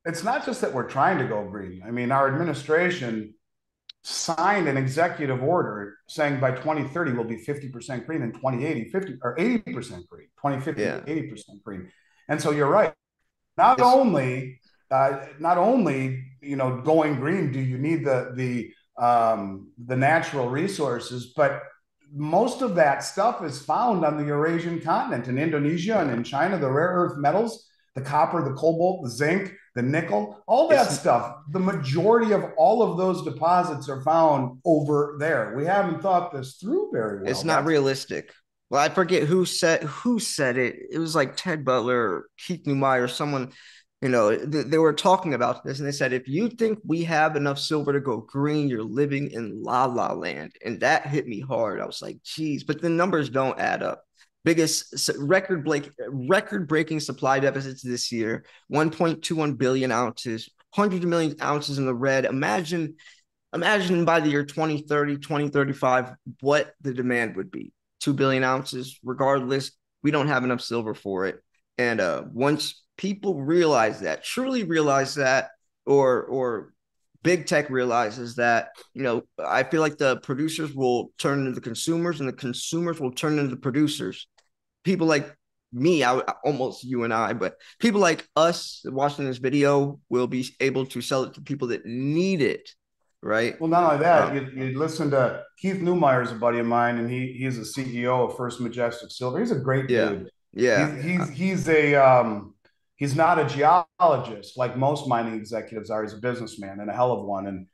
it's not just that we're trying to go green. I mean, our administration signed an executive order saying by 2030 we'll be 50% green, and 2080 50 or 80% green, 2050 Yeah. 80% green. And so you're right. Not It's only not only going green do you need the natural resources, but most of that stuff is found on the Eurasian continent, in Indonesia and yeah. in China. The rare earth metals, the copper, the cobalt, the zinc, the nickel, all that It's stuff. The majority of all of those deposits are found over there. We haven't thought this through very it's well. not That's realistic. Well, I forget who said it. It was like Ted Butler or Keith Newmeyer, someone, they were talking about this, and they said if you think we have enough silver to go green, you're living in la la land, and that hit me hard. I was like, geez, but the numbers don't add up. Biggest record breaking supply deficits this year, 1.21 billion ounces, hundreds of million ounces in the red. Imagine by the year 2030, 2035, what the demand would be. 2 billion ounces, regardless, we don't have enough silver for it. And once people realize that, truly realize that, or big tech realizes that, I feel like the producers will turn into the consumers and the consumers will turn into the producers. People like me, almost you and I, but people like us watching this video will be able to sell it to people that need it, right? Well, not only that, Um, you listen to Keith Newmeyer is a buddy of mine, and he's a CEO of First Majestic Silver. He's a great yeah, dude. yeah, He's not a geologist like most mining executives are. He's a businessman and a hell of one. And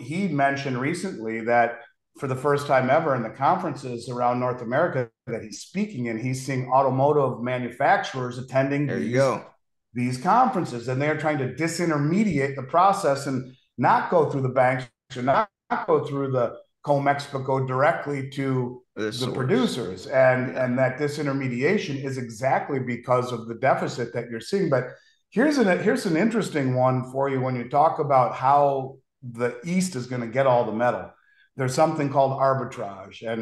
he mentioned recently that for the first time ever in the conferences around North America that he's speaking in, he's seeing automotive manufacturers attending there you these go. these conferences, and they're trying to disintermediate the process and not go through the banks, or not go through the COMEX, but go directly to The the source. producers. And Yeah. that disintermediation is exactly because of the deficit that you're seeing. But here's an interesting one for you when you talk about how the East is going to get all the metal. There's something called arbitrage, and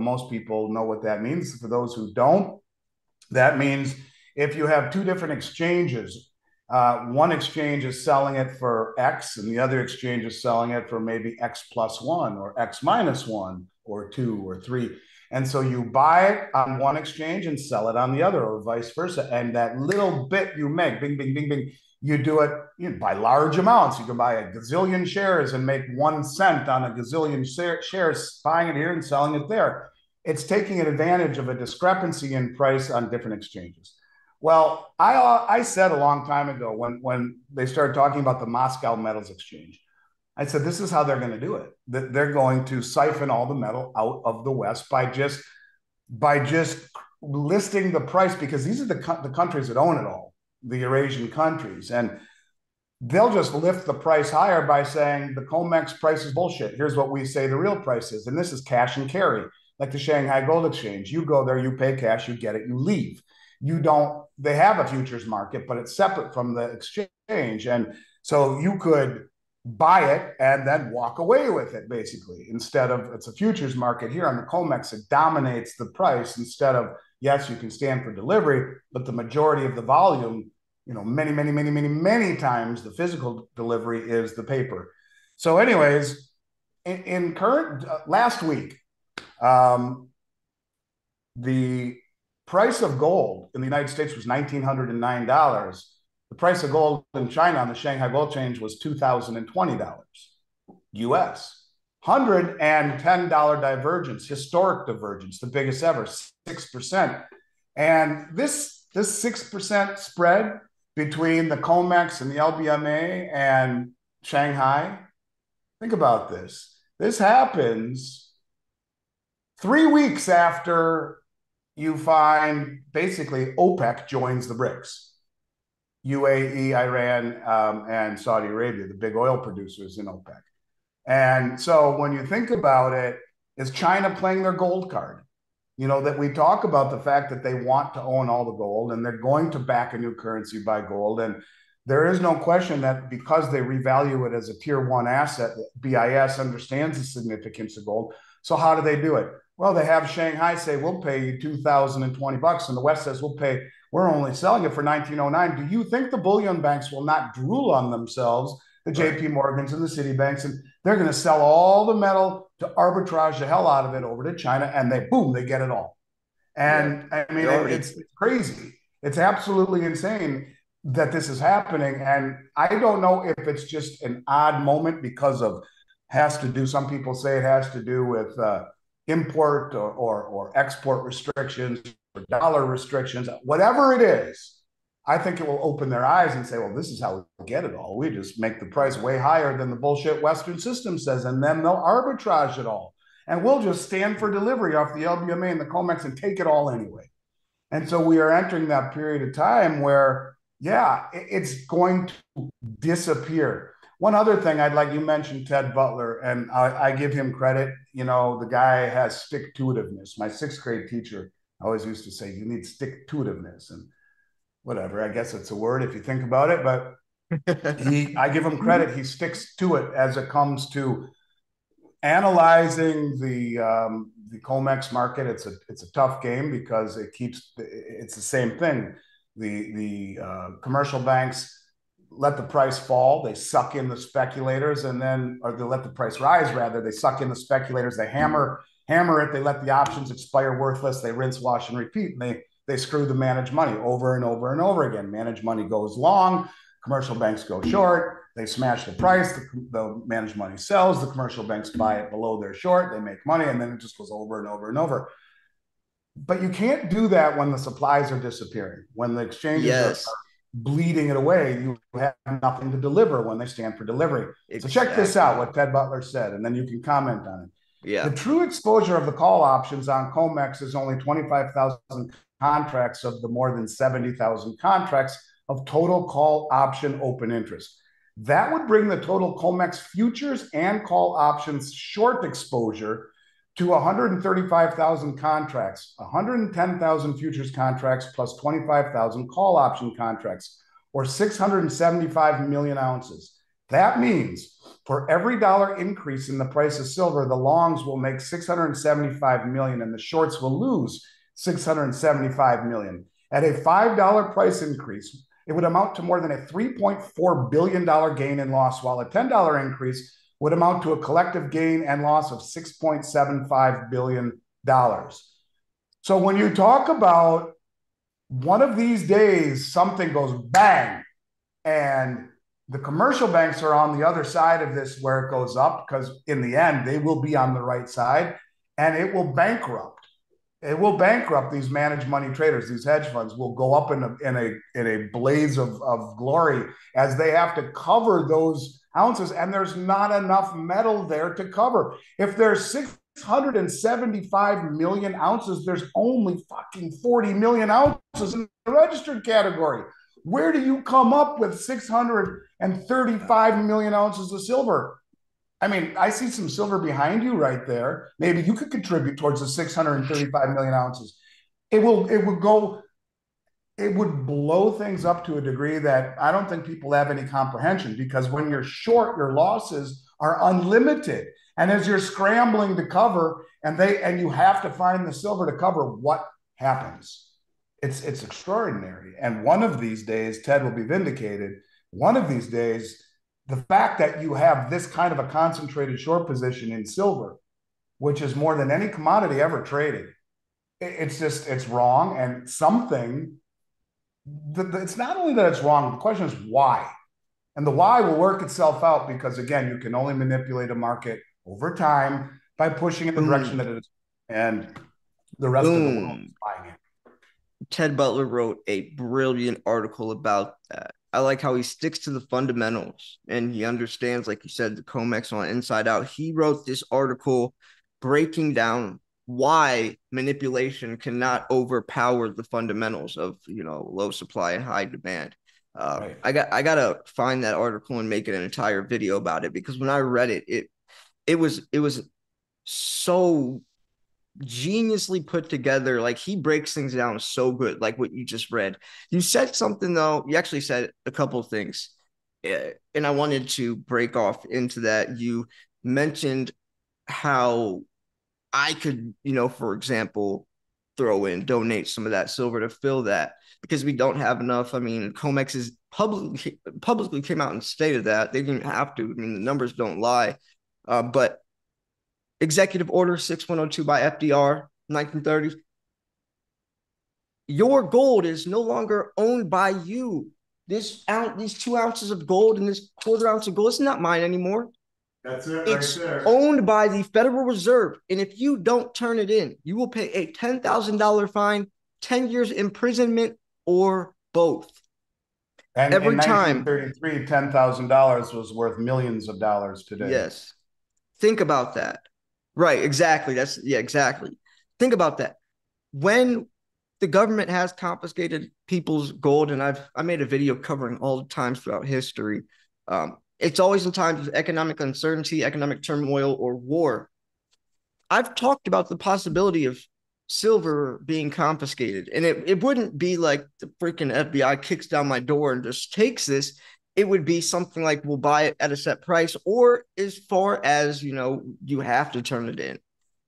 most people know what that means. For those who don't, that means if you have two different exchanges, one exchange is selling it for X and the other exchange is selling it for maybe X plus one or X minus one or two or three. And so you buy it on one exchange and sell it on the other, or vice versa. And that little bit you make, bing, bing, bing, bing, you do it by large amounts. You can buy a gazillion shares and make 1 cent on a gazillion shares, buying it here and selling it there. It's taking advantage of a discrepancy in price on different exchanges. Well, I said a long time ago when they started talking about the Moscow Metals Exchange, I said this is how they're going to do it. That they're going to siphon all the metal out of the West by just listing the price, because these are the countries that own it all, the Eurasian countries, and they'll just lift the price higher by saying the COMEX price is bullshit. Here's what we say the real price is. And this is cash and carry, like the Shanghai Gold Exchange. You go there, you pay cash, you get it, you leave. You don't, they have a futures market, but it's separate from the exchange. And so you could buy it and then walk away with it, basically, instead of it's a futures market here on the COMEX. It dominates the price instead of, yes, you can stand for delivery, but the majority of the volume, many, many, many, many, many times the physical delivery is the paper. So, anyways, in current last week, um, the price of gold in the United States was $1,909. The price of gold in China on the Shanghai Gold Exchange was $2,020 US. $110 divergence, historic divergence, the biggest ever, 6%. And this 6% spread between the COMEX and the LBMA and Shanghai, think about this. This happens 3 weeks after you find basically OPEC joins the BRICS. UAE, Iran, and Saudi Arabia, the big oil producers in OPEC. And so when you think about it, is China playing their gold card? That we talk about the fact that they want to own all the gold and they're going to back a new currency by gold. And there is no question that because they revalue it as a tier one asset, BIS understands the significance of gold. So how do they do it? Well, they have Shanghai say we'll pay you 2,020 bucks, and the West says we're only selling it for 1909. Do you think the bullion banks will not drool on themselves, the Right. JP Morgans and the Citibanks, and they're going to sell all the metal to arbitrage the hell out of it over to China, and they get it all. Yeah. And I They mean, already. it's crazy. It's absolutely insane that this is happening. And I don't know if it's just an odd moment because of has to do. Some people say it has to do with import or export restrictions or dollar restrictions, whatever it is. I think it will open their eyes and say, well, this is how we get it all. We just make the price way higher than the bullshit Western system says, and then they'll arbitrage it all and we'll just stand for delivery off the LBMA and the COMEX and take it all anyway. And so we are entering that period of time where, yeah, it's going to disappear. One other thing I'd like, you mentioned Ted Butler, and I give him credit. You know, the guy has stick to itiveness. My sixth grade teacher always used to say, you need stick to itiveness. And whatever, I guess it's a word if you think about it, but I give him credit. He sticks to it as it comes to analyzing the Comex market. It's a tough game because it's the same thing. The commercial banks let the price fall, they suck in the speculators, and then or they let the price rise rather. They suck in the speculators, they hammer it, they let the options expire worthless, they rinse, wash, and repeat, and they screw the managed money over and over and over again. Managed money goes long, commercial banks go short, they smash the price, the managed money sells, the commercial banks buy it below their short, they make money, and then it just goes over and over and over. But you can't do that when the supplies are disappearing, when the exchanges are Yes, bleeding it away. You have nothing to deliver when they stand for delivery. So check this out, exactly. what Ted Butler said, and then you can comment on it. Yeah. The true exposure of the call options on COMEX is only 25,000 contracts of the more than 70,000 contracts of total call option open interest. That would bring the total COMEX futures and call options short exposure to 135,000 contracts, 110,000 futures contracts plus 25,000 call option contracts, or 675 million ounces. That means for every dollar increase in the price of silver, the longs will make 675 million and the shorts will lose 675 million. At a $5 price increase, it would amount to more than a $3.4 billion gain and loss, while a $10 increase would amount to a collective gain and loss of $6.75 billion. So when you talk about one of these days, something goes bang, and the commercial banks are on the other side of this where it goes up because in the end, they will be on the right side and it will bankrupt. It will bankrupt these managed money traders. These hedge funds will go up in a blaze of glory as they have to cover those ounces, and there's not enough metal there to cover. If there's 675 million ounces, there's only fucking 40 million ounces in the registered category. Where do you come up with 635 million ounces of silver? I mean, I see some silver behind you right there. Maybe you could contribute towards the 635 million ounces. It would blow things up to a degree that I don't think people have any comprehension, because when you're short, your losses are unlimited. And as you're scrambling to cover and you have to find the silver to cover, what happens? It's extraordinary. And one of these days, Ted will be vindicated. One of these days, the fact that you have this kind of a concentrated short position in silver, which is more than any commodity ever traded, it's wrong. And something, it's not only that it's wrong, the question is why. And the why will work itself out because, again, you can only manipulate a market over time by pushing in the direction Boom. that it is. And the rest of the world is Boom. buying it. Ted Butler wrote a brilliant article about that. I like how he sticks to the fundamentals and he understands, like you said, the COMEX on inside out. He wrote this article breaking down why manipulation cannot overpower the fundamentals of low supply and high demand. Right. I gotta find that article and make an entire video about it because when I read it, it was so geniusly put together. Like he breaks things down so good, like what you just read. You said something though. You actually said a couple of things, and I wanted to break off into that. You mentioned how I could, for example, throw in, donate some of that silver to fill that because we don't have enough. I mean, COMEX is publicly came out and stated that they didn't have to. I mean, the numbers don't lie. But Executive Order 6102 by FDR, 1930, your gold is no longer owned by you. These 2 ounces of gold and this quarter ounce of gold, it's not mine anymore. That's it right It's there. owned by the Federal Reserve. And if you don't turn it in, you will pay a $10,000 fine, 10 years imprisonment, or both. And in Every time. 1933, $10,000 was worth millions of dollars today. Yes. Think about that. Right. Exactly. Yeah, exactly. Think about that. When the government has confiscated people's gold, and I made a video covering all the times throughout history. It's always in times of economic uncertainty, economic turmoil, or war. I've talked about the possibility of silver being confiscated, and it wouldn't be like the freaking FBI kicks down my door and just takes this. It would be something like we'll buy it at a set price, or as far as you have to turn it in.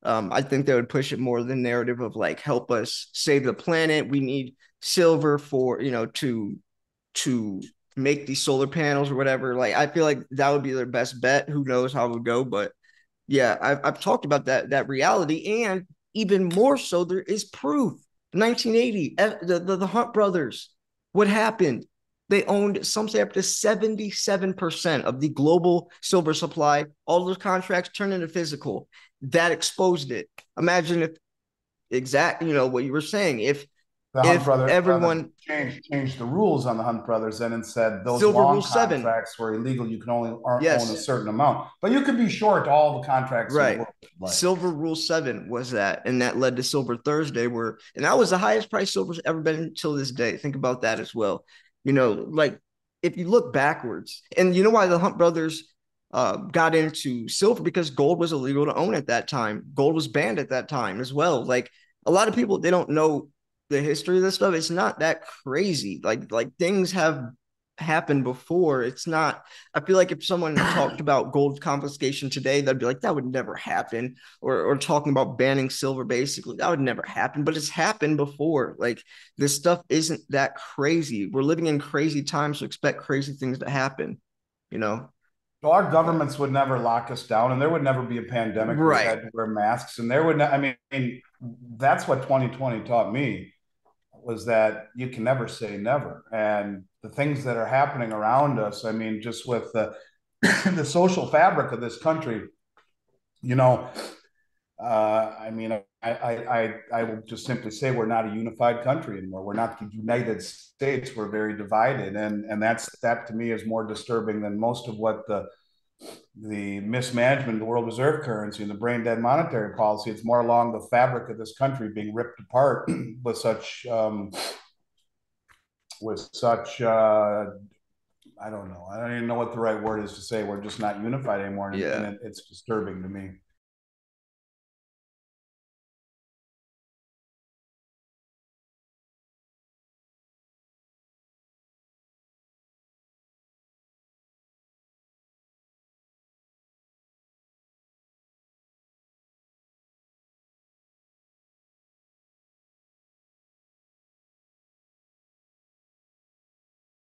I think they would push it more the narrative of like help us save the planet. We need silver for to make these solar panels or whatever. Like I feel like that would be their best bet. Who knows how it would go, but yeah, I've talked about that reality, and even more so, there is proof. 1980, the Hunt brothers, what happened? They owned something up to 77% of the global silver supply. All those contracts turned into physical. That exposed it. Imagine if what you were saying. If The Hunt if brother everyone changed the rules on the Hunt brothers then and said those silver long rule seven, contracts were illegal. You can only own a yes, certain amount, but you could be short all the contracts in the right. world. Like Silver Rule 7 was that, and that led to Silver Thursday, and that was the highest price silver's ever been until this day. Think about that as well. Like if you look backwards, and you know why the Hunt brothers got into silver because gold was illegal to own at that time. Gold was banned at that time as well. Like a lot of people, they don't know the history of this stuff. It's not that crazy. Like things have happened before. It's not. I feel like if someone talked about gold confiscation today, they'd be like, that would never happen. Or talking about banning silver, basically, that would never happen. But it's happened before. Like this stuff isn't that crazy. We're living in crazy times, so expect crazy things to happen. You know. so our governments would never lock us down, and there would never be a pandemic where we Right. had to wear masks, and there would. I mean, that's what 2020 taught me was that you can never say never. And the things that are happening around us, I mean, just with the the social fabric of this country, you know, I mean, I will just simply say we're not a unified country anymore. We're not the United States. We're very divided, and that to me is more disturbing than most of what the mismanagement of the world reserve currency and the brain dead monetary policy. It's more along the fabric of this country being ripped apart with such I don't know. I don't even know what the right word is to say. We're just not unified anymore, and Yeah. it's disturbing to me.